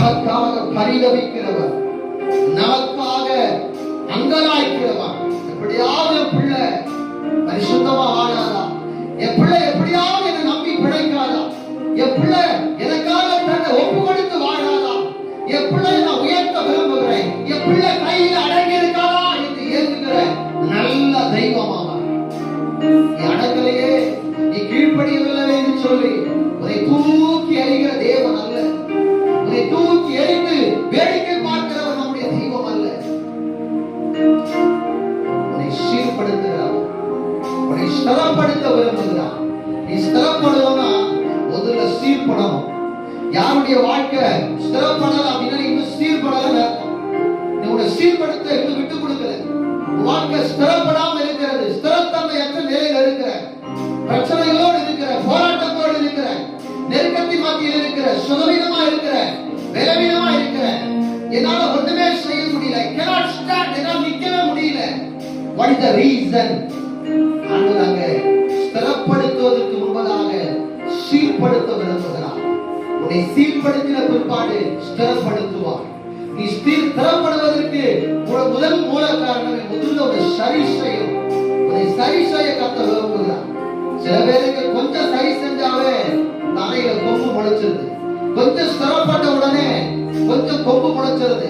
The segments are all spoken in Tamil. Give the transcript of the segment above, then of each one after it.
நமக்காக பரிதவிக்கிறவர், நமக்காக அங்கலாய்க்கிறவர். எப்படியாவது பிள்ளை பரிசுத்தமா வாழாதா, என் பிள்ளை எப்படியாவது என்னை நம்பி பிழைக்காதா, என் பிள்ளை எனக்காக தன்னை ஒப்பு கொடுத்து வாழாதா, என் பிள்ளை நான் உயர்த்த விரும்புகிறேன், என் பிள்ளை கையில் அடங்கி இருக்காதா என்று ஏங்குகிற நல்ல தெய்வமாக, நீ அடங்கலையே, நீ கீழ்ப்படியவில்லை என்று சொல்லி உன்னை தூக்கி எறிகிற தேவன் அல்ல. உன்னை தூக்கி எறிந்து வேடிக்கை பார்க்கிறவர் நம்முடைய தெய்வம் அல்ல. உன்னை சீர்படுத்துகிறார், உன்னை ஸ்திரப்படுத்த விரும்புகிறார். நீ ஸ்திரப்படணும்னா முதல்ல சீர்படணும். யாருடைய வாழ்க்கை ஸ்திரப்படல அப்படின்னா இன்னும் சீர்படல. நீ உன்னை சீர்படுத்த இன்னும் விட்டு கொடுக்கல. வாழ்க்கை ஸ்திரப்படாம இருக்கிறது, ஸ்திரத்தன்மையற்ற நிலையில் இருக்கிற, பிரச்சனைகளோடு இருக்கிற, போராட்டத்தோடு இருக்கிற, நெருக்கத்தின் மத்தியில் இருக்கிற, சுகவீனமா இருக்கிற, பலவீனமா இருக்கிற, என்னால ஒன்றுமே செய்ய முடியல, cannot stand, என்னால் நிக்கவே முடியல. What is the reason? ஆண்டவராக ஸ்திரப்படுத்துவதற்கு முன்பதாக சீர்படுத்த விரும்புகிறார். உன்னை சீர்படுத்தின பிற்பாடு ஸ்திரப்படுத்துவார். நீ ஸ்திரப்படுவதற்கு முதல் மூல காரணமே முதல்ல ஒரு சரி செய்யும். உன்னை சரி செய்ய கத்த விரும்புகிறார். சில பேருக்கு கொஞ்சம் சரி செஞ்சாவே தலையில கொம்பு முளைச்சிருது. கொஞ்சம் ஸ்திரப்பட்ட உடனே கொஞ்சம் கொம்பு முளைச்சிருது.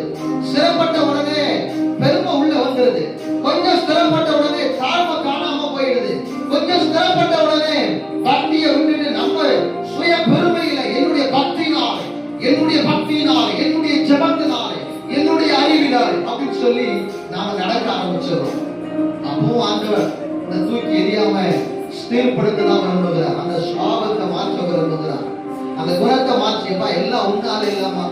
ஸ்திரப்பட்ட உடனே பெருமை உள்ள வந்துருது. கொஞ்சம் ஸ்திரப்பட்ட உடனே தாழ்மை காணாம போயிடுது. கொஞ்சம் ஸ்திரப்பட்ட உடனே பக்தியை விட்டுட்டு நம்ம சுய பெருமையில என்னுடைய பக்தினாலே, என்னுடைய ஜபத்தினாலே, என்னுடைய அறிவினாலே அப்படின்னு சொல்லி நாம நடக்க ஆரம்பிச்சிடும். அப்போ ஆண்டவர் இந்த தூக்கி எரியாம ஸ்திரப்படுத்ததான் விரும்புகிறார். அந்த சுபாவத்தை மாற்ற விரும்புகிறார். அந்த குணத்தை மாற்றியப்பா எல்லாம் உன்னால இல்லாமா,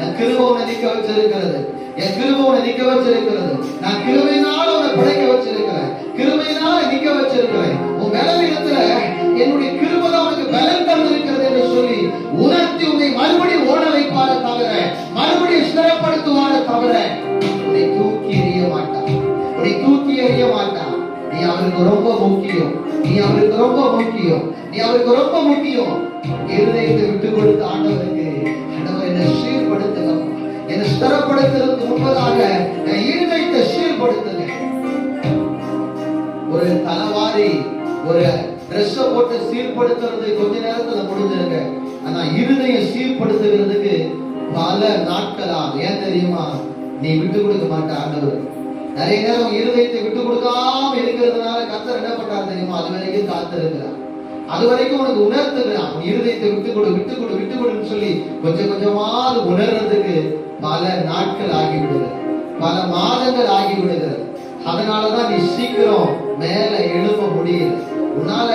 என் கிருபை உன்னை நிக்க வச்சிருக்கிறது, என் கிருபை உன்னை நிக்க வச்சிருக்கிறது, நான் கிருபையினால உன்னை பிழைக்க வச்சிருக்கிறேன், கிருபையினால நிக்க வச்சிருக்கிறேன், உன் பலவீனத்துல என்னுடைய கிருபை தான் உனக்கு பலன் தந்திருக்கிறது என்று சொல்லி உணர்த்தி உன்னை மறுபடியும் ஓட வைப்பார தவிர, மறுபடியும் ஸ்திரப்படுத்துவார தவிர உன்னை தூக்கி எறிய மாட்டான். உன்னை தூக்கி எறிய மாட்டான். நீ அவருக்கு ரொம்ப முக்கியம், நீ அவருக்கு ரொம்ப முக்கியம், நீ அவருக்கு ரொம்ப முக்கியம். இருதயத்தை விட்டு கொடுத்த ஆண்டவருக்கு, ஆண்டவர் என்னை சீர்படுத்துங்க, என்னை ஸ்திரப்படுத்துறதுக்கு முன்பதாக என் இருதயத்தை சீர்படுத்துங்க. ஒரு தலைவாரி ஒரு ட்ரெஸ் போட்டு சீர்படுத்துறது கொஞ்ச நேரத்துல முடிஞ்சிருங்க. ஆனா இருதயம் சீர்படுத்துகிறதுக்கு பல நாட்கள் ஆகும். ஏன் தெரியுமா? நீ விட்டு கொடுக்க மாட்ட ஆண்டவர். நிறைய நேரம் இருதயத்தை விட்டு கொடுக்காம இருக்கிறதுனால கர்த்தர் என்ன பண்றாரு தெரியுமா? அது வரைக்கும் காத்து இருக்கிறார், அது வரைக்கும் உனக்கு உணர்த்துகிறான். இருதயத்தை விட்டு கொடு விட்டு கொடு விட்டு கொடுன்னு சொல்லி கொஞ்சம் கொஞ்சமா அது உணர்றதுக்கு பல நாட்கள் ஆகிவிடுகிறது, பல மாதங்கள் ஆகிவிடுகிறது. அதனாலதான் நீ சீக்கிரம் மேல எழுப்ப முடியல. உன்னால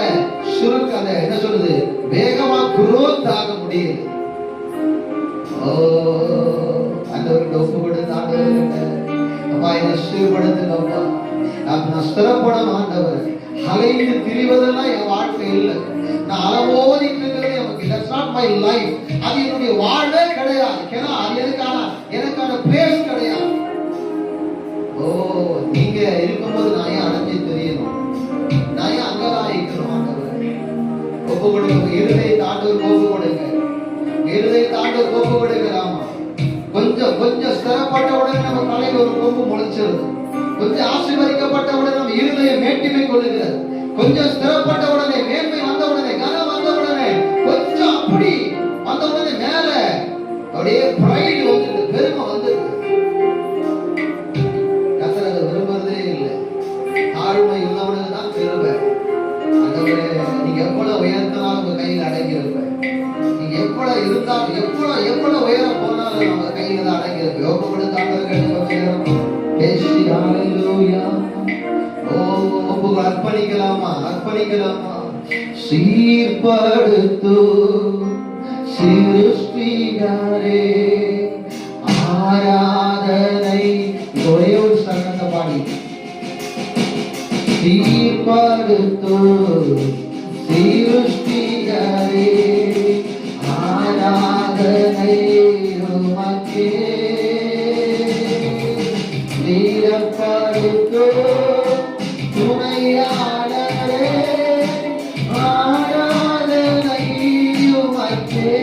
சுருக்க அந்த என்ன சொல்றது வேகமா குரோத் ஆக முடியல. ஆண்டவர்கிட்ட ஒப்பு கொடுத்து ஆண்டவர்கிட்ட அப்பா என்னை சீர்படுத்துங்கப்பா, நான் ஸ்திரப்படணும் ஆண்டவர். அலைந்து திரிவதெல்லாம் என் வாழ்க்கை இல்லை. நான் அலமோதிட்டு இருக்கிறது எனக்கு that's not my life. அது என்னுடைய வாழ்வே கிடையாது. ஏன்னா அது எனக்கான பிளேஸ் கிடையாது. நீங்க இருக்கும்போது நான் ஏன் அடைஞ்சு தெரியணும், நான் ஏன் அங்கதான் இருக்கணும்? ஆண்டவர் ஒப்பு கொடுங்க, இருதயத்தை ஆண்டவர் ஒப்பு கொடுங்க, இருதயத்தை ஆண்டவர் ஒப்பு கொடுக்கலாமா? கொஞ்சம் ஸ்திரப்பட்ட உடனே நம்ம தலையில் ஒரு கொம்பு முளைச்சிருது. கொஞ்சம் ஆசீர்வதிக்கப்பட்ட உடனே நம்ம இருதயம் மேட்டிமை கொள்ளுகிறது. கொஞ்சம் ஸ்திரப்பட்ட உடனே, மேன்மை வந்த உடனே, கனம் வந்த உடனே, கொஞ்சம் அப்படி வந்த உடனே மேல அப்படியே பிரைடு வந்துருக்கு, பெருமை வந்துருக்கு. கர்த்தர் அதை விரும்புறதே இல்லை. தாழ்மை உள்ளவனுக்கு தான் பெருமை. நீங்க எவ்வளவு உயர்த்தினாலும் உங்க கையில் அடங்கி இருப்பேன். நீங்க எவ்வளவு இருந்தாலும் எவ்வளவு உயரம் போனாலும் நம்ம கையில தான் அடங்கி இருப்பேன். யோக கொடுத்தாங்க பேசி ஹalleluya. அர்ப்பணிக்கலாமா? சீர்படுத்து சிருஷ்டிகரே ஆராதனை. ஒரே ஒரு சரணத்தை பாடி சீர்படுத்து சிருஷ்டிகரே ஆராதனை உமக்கே. நீரப்படுத்து துணையாளரே ஆராதனை உமக்கே.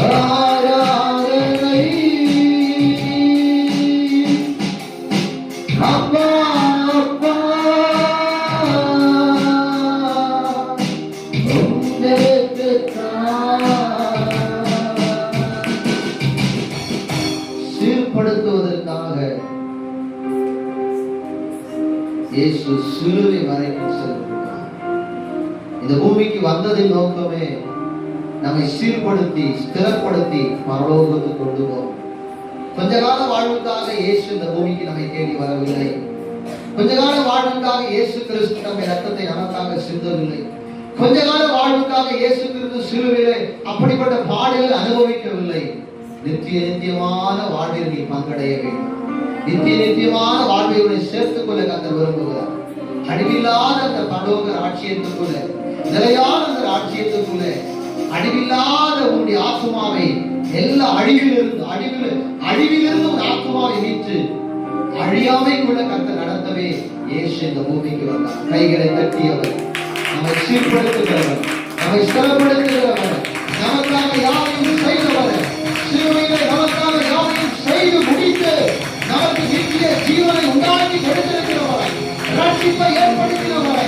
ஆராதனை அப்பா அப்பா சீர்படுத்துவதற்காக இயேசு சிலுவை வரைக்கும் சென்றார். இந்த பூமிக்கு வந்ததின் நோக்கமே நம்மை சீர்படுத்தி ஸ்திரப்படுத்தி பரலோகத்துக்கு கொண்டு போகும். கொஞ்ச கால வாழ்வுக்காக இயேசு இந்த பூமிக்கு நம்மை தேடி வரவில்லை. கொஞ்ச கால வாழ்வுக்காக இயேசு கிறிஸ்து நம்மை ரத்தத்தை நமக்காக சிந்தவில்லை. கொஞ்ச கால வாழ்வுக்காக இயேசு கிறிஸ்து சிலுவையிலே அப்படிப்பட்ட பாடுகள் அனுபவிக்கவில்லை. நித்தியமான வாழ்வில் நீ பங்கடைய வேண்டும். நித்தியமான வாழ்வை சேர்த்துக் கொள்ள கர்த்தர் விரும்புகிறார். அழிவில்லாத அந்த பரலோக ராஜ்யத்துக்குள்ள, நிலையான அந்த ராஜ்யத்துக்குள்ள, அழிவில்லாத உன்னுடைய ஆத்துமாவை எல்லா அழிவிலிருந்து ஒரு ஆத்துமாவை மீட்டு அழியாமைக்குள்ள கர்த்தர் நடத்தவே இயேசு இந்த பூமிக்கு வந்தார். கைகளை தட்டியவர், நம்மை சீர்படுத்துகிறவர், நம்மை ஸ்திரப்படுத்துகிறவர், நமக்காக யாவையும் செய்தவர், சிலுவையிலே நமக்காக யாவையும் செய்து முடித்து நமக்கு நித்திய ஜீவனை உண்டாக்கி கொடுத்திருக்கிறவரை, ரட்சிப்பை ஏற்படுத்தினவரை